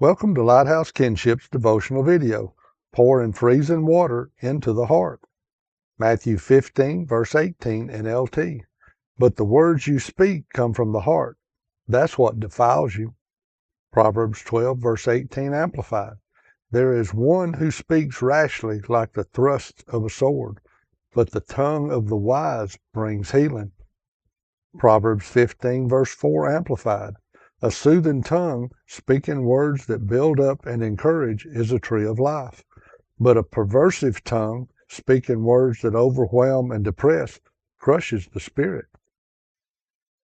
Welcome to Lighthouse KinShip's devotional video, Pouring Freezing Water into the Heart. Matthew 15, verse 18, NLT. But the words you speak come from the heart. That's what defiles you. Proverbs 12, verse 18, Amplified. There is one who speaks rashly like the thrust of a sword, but the tongue of the wise brings healing. Proverbs 15, verse 4, Amplified. A soothing tongue, speaking words that build up and encourage, is a tree of life. But a perversive tongue, speaking words that overwhelm and depress, crushes the spirit.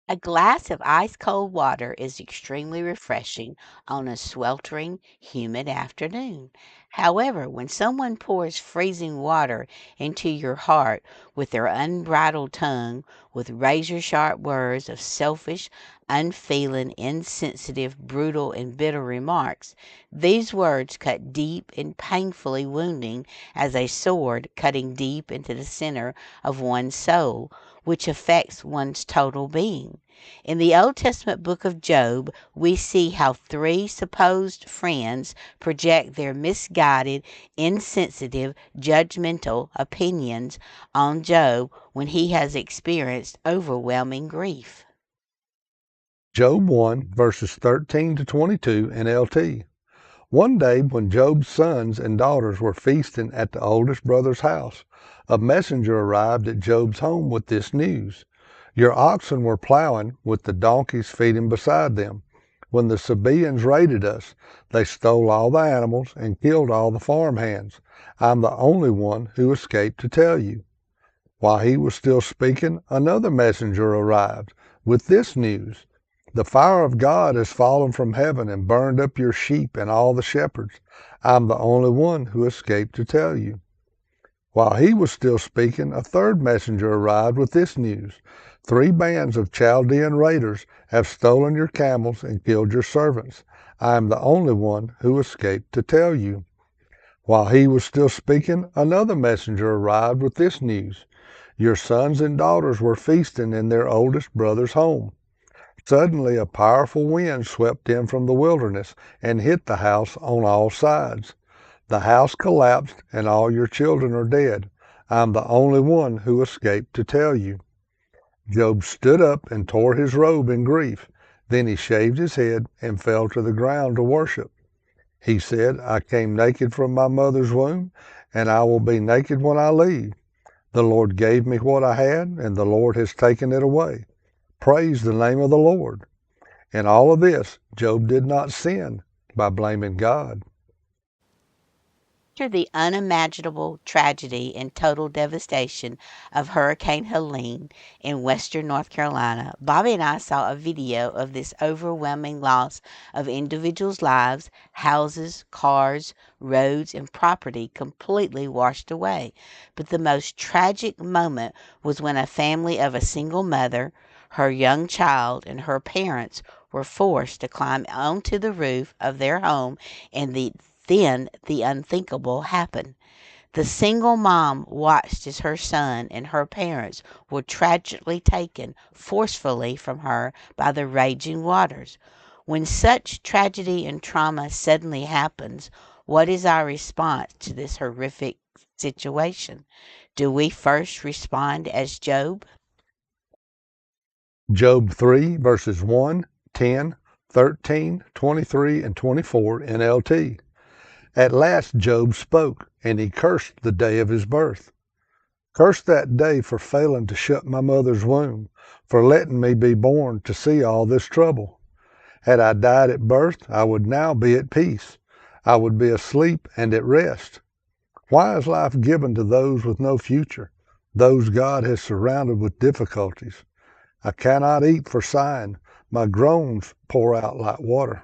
A glass of ice-cold water is extremely refreshing on a sweltering, humid afternoon. However, when someone pours freezing water into your heart with their unbridled tongue, with razor-sharp words of selfish, unfeeling, insensitive, brutal, and bitter remarks, these words cut deep and painfully wounding as a sword cutting deep into the center of one's soul, which affects one's total being. In the Old Testament book of Job, we see how three supposed friends project their misguided, insensitive, judgmental opinions on Job when he has experienced overwhelming grief. Job 1, verses 13 to 22, NLT. One day when Job's sons and daughters were feasting at the oldest brother's house, a messenger arrived at Job's home with this news. Your oxen were plowing, with the donkeys feeding beside them. When the Sabaeans raided us, they stole all the animals and killed all the farm hands. I'm the only one who escaped to tell you. While he was still speaking, another messenger arrived with this news. The fire of God has fallen from heaven and burned up your sheep and all the shepherds. I'm the only one who escaped to tell you. While he was still speaking, a third messenger arrived with this news. 3 bands of Chaldean raiders have stolen your camels and killed your servants. I am the only one who escaped to tell you. While he was still speaking, another messenger arrived with this news. Your sons and daughters were feasting in their oldest brother's home. Suddenly a powerful wind swept in from the wilderness and hit the house on all sides. The house collapsed and all your children are dead. I'm the only one who escaped to tell you. Job stood up and tore his robe in grief. Then he shaved his head and fell to the ground to worship. He said, I came naked from my mother's womb, and I will be naked when I leave. The Lord gave me what I had, and the Lord has taken it away. Praise the name of the Lord. In all of this, Job did not sin by blaming God. After the unimaginable tragedy and total devastation of Hurricane Helene in western North Carolina, Bobby and I saw a video of this overwhelming loss of individuals' lives, houses, cars, roads, and property completely washed away. But the most tragic moment was when a family of a single mother, her young child, and her parents were forced to climb onto the roof of their home, and then the unthinkable happened. The single mom watched as her son and her parents were tragically taken forcefully from her by the raging waters. When such tragedy and trauma suddenly happens, what is our response to this horrific situation? Do we first respond as Job? Job 3, verses 1, 10, 13, 23, and 24, NLT. At last Job spoke, and he cursed the day of his birth. Curse that day for failing to shut my mother's womb, for letting me be born to see all this trouble. Had I died at birth, I would now be at peace. I would be asleep and at rest. Why is life given to those with no future, those God has surrounded with difficulties? I cannot eat for sighing. My groans pour out like water.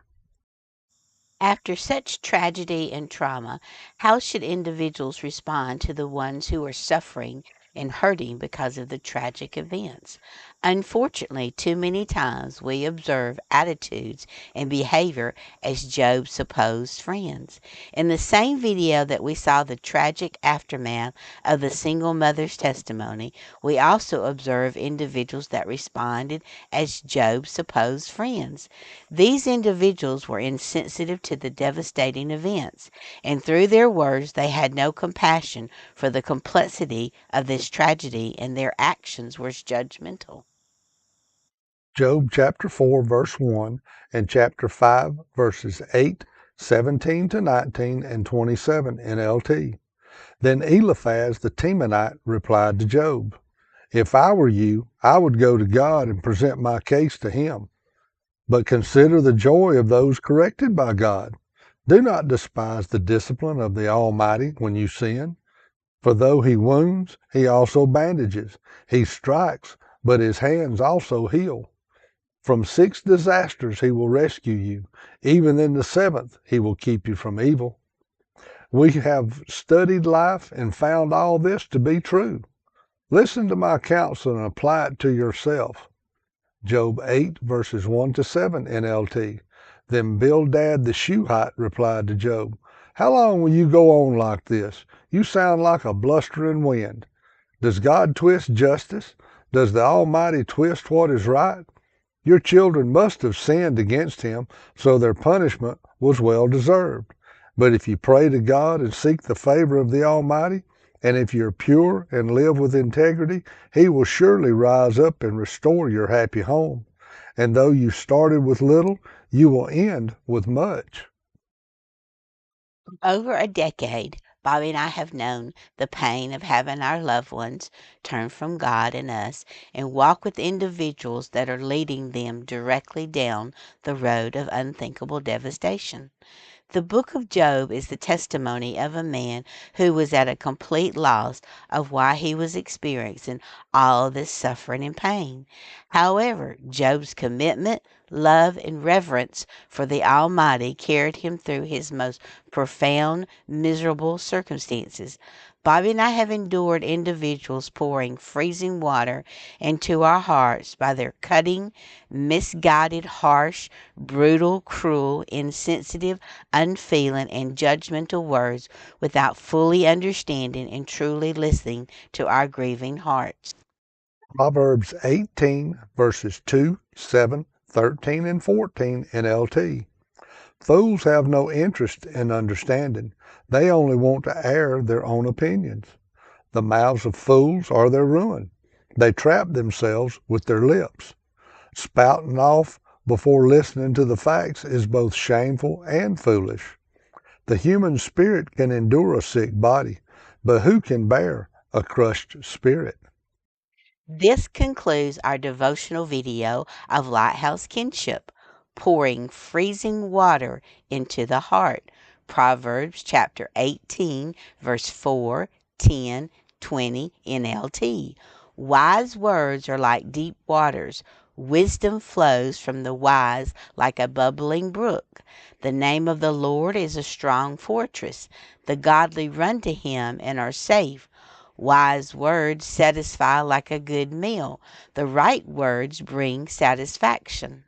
After such tragedy and trauma, how should individuals respond to the ones who are suffering and hurting because of the tragic events? Unfortunately, too many times we observe attitudes and behavior as Job's supposed friends. In the same video that we saw the tragic aftermath of the single mother's testimony, we also observe individuals that responded as Job's supposed friends. These individuals were insensitive to the devastating events, and through their words they had no compassion for the complexity of this tragedy, and their actions were judgmental. Job chapter 4, verse 1, and chapter 5, verses 8, 17 to 19, and 27 NLT. Then Eliphaz the Temanite replied to Job, "If I were you, I would go to God and present my case to him. But consider the joy of those corrected by God. Do not despise the discipline of the Almighty when you sin. For though he wounds, he also bandages. He strikes, but his hands also heal. From 6 disasters he will rescue you. Even in the 7th he will keep you from evil." We have studied life and found all this to be true. Listen to my counsel and apply it to yourself. Job 8, verses 1 to 7 NLT. Then Bildad the Shuhite replied to Job, "How long will you go on like this? You sound like a blustering wind. Does God twist justice? Does the Almighty twist what is right? Your children must have sinned against him, so their punishment was well deserved. But if you pray to God and seek the favor of the Almighty, and if you're pure and live with integrity, he will surely rise up and restore your happy home. And though you started with little, you will end with much." Over a decade, Bobby and I have known the pain of having our loved ones turn from God and us and walk with individuals that are leading them directly down the road of unthinkable devastation. The book of Job is the testimony of a man who was at a complete loss of why he was experiencing all this suffering and pain. However, Job's commitment, love, and reverence for the Almighty carried him through his most profound, miserable circumstances. Bobby and I have endured individuals pouring freezing water into our hearts by their cutting, misguided, harsh, brutal, cruel, insensitive, unfeeling, and judgmental words without fully understanding and truly listening to our grieving hearts. Proverbs 18, verses 2, 7, 13, and 14 NLT. Fools have no interest in understanding. They only want to air their own opinions. The mouths of fools are their ruin. They trap themselves with their lips. Spouting off before listening to the facts is both shameful and foolish. The human spirit can endure a sick body, but who can bear a crushed spirit? This concludes our devotional video of Lighthouse KinShip, pouring freezing water into the heart. Proverbs chapter 18, verse 4, 10, 20 NLT. Wise words are like deep waters. Wisdom flows from the wise like a bubbling brook. The name of the Lord is a strong fortress. The godly run to him and are safe. Wise words satisfy like a good meal. The right words bring satisfaction.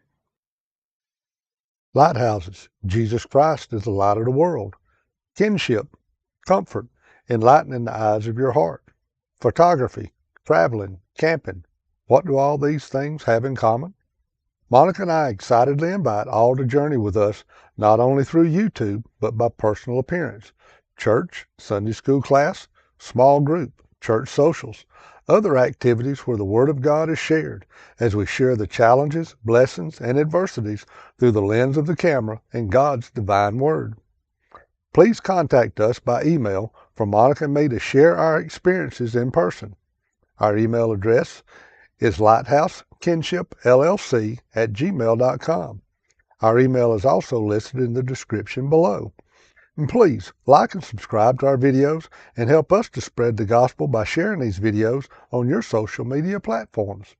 Lighthouses. Jesus Christ is the light of the world. KinShip. Comfort. Enlightening the eyes of your heart. Photography. Traveling. Camping. What do all these things have in common? Monica and I excitedly invite all to journey with us, not only through YouTube, but by personal appearance. Church, Sunday school class, small group, church socials, other activities where the Word of God is shared, as we share the challenges, blessings, and adversities through the lens of the camera and God's divine Word. Please contact us by email for Monica and me to share our experiences in person. Our email address is lighthousekinshipllc@gmail.com. Our email is also listed in the description below. And please like and subscribe to our videos and help us to spread the gospel by sharing these videos on your social media platforms.